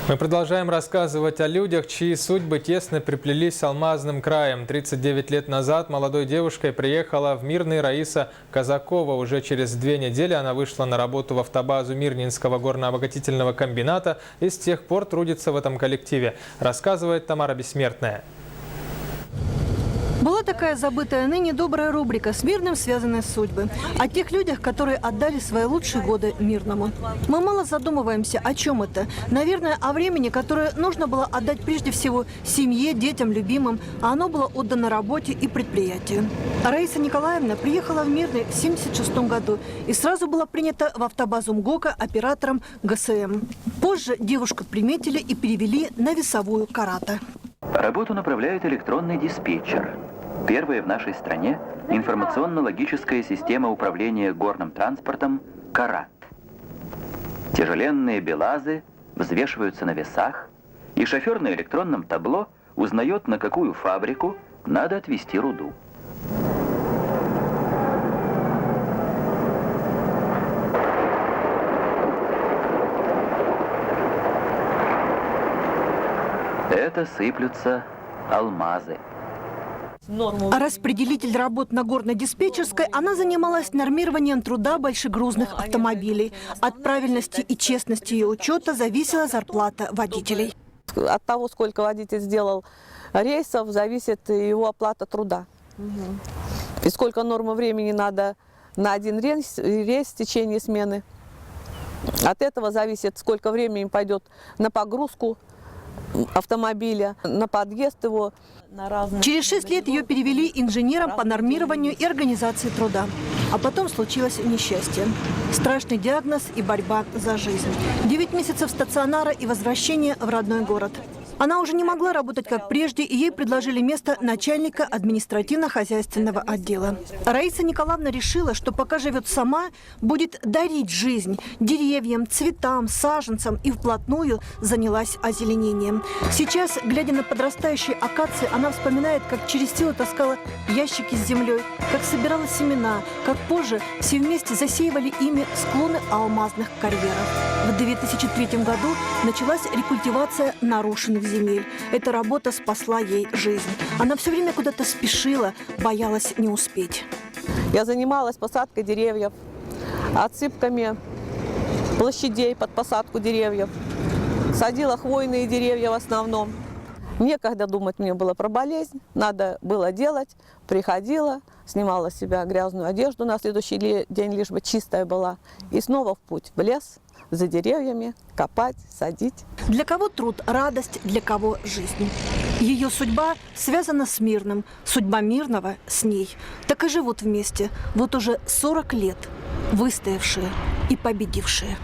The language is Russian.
Мы продолжаем рассказывать о людях, чьи судьбы тесно приплелись с Алмазным краем. 39 лет назад молодой девушкой приехала в Мирный Раиса Казакова. Уже через 2 недели она вышла на работу в автобазу Мирнинского горно-обогатительного комбината и с тех пор трудится в этом коллективе, рассказывает Тамара Бессмертная. Была такая забытая ныне добрая рубрика «С Мирным связаны судьбы». О тех людях, которые отдали свои лучшие годы Мирному. Мы мало задумываемся, о чем это. Наверное, о времени, которое нужно было отдать прежде всего семье, детям, любимым, а оно было отдано работе и предприятию. Раиса Николаевна приехала в Мирный в 1976 году и сразу была принята в автобазу МГОКа оператором ГСМ. Позже девушку приметили и перевели на весовую карата. Работу направляет электронный диспетчер. Первая в нашей стране информационно-логическая система управления горным транспортом «Карат». Тяжеленные БелАЗы взвешиваются на весах, и шофер на электронном табло узнает, на какую фабрику надо отвезти руду. Это сыплются алмазы. Распределитель работ на горно-диспетчерской, она занималась нормированием труда большегрузных автомобилей. От правильности и честности ее учета зависела зарплата водителей. От того, сколько водитель сделал рейсов, зависит его оплата труда. И сколько нормы времени надо на один рейс в течение смены. От этого зависит, сколько времени пойдет на погрузку автомобиля, на подъезд его. Через 6 лет ее перевели инженером по нормированию и организации труда. А потом случилось несчастье. Страшный диагноз и борьба за жизнь. 9 месяцев стационара и возвращение в родной город. Она уже не могла работать как прежде, и ей предложили место начальника административно-хозяйственного отдела. Раиса Николаевна решила, что пока живет сама, будет дарить жизнь деревьям, цветам, саженцам, и вплотную занялась озеленением. Сейчас, глядя на подрастающие акации, она вспоминает, как через силу таскала ящики с землей, как собирала семена, как позже все вместе засеивали ими склоны алмазных карьеров. В 2003 году началась рекультивация нарушенных земель. Эта работа спасла ей жизнь. Она все время куда-то спешила, боялась не успеть. Я занималась посадкой деревьев, отсыпками площадей под посадку деревьев. Садила хвойные деревья в основном. Некогда думать мне было про болезнь, надо было делать. Приходила, снимала с себя грязную одежду на следующий день, лишь бы чистая была. И снова в путь, в лес, за деревьями, копать, садить. Для кого труд – радость, для кого – жизнь. Ее судьба связана с Мирным, судьба Мирного – с ней. Так и живут вместе, вот уже 40 лет, выстоявшие и победившие.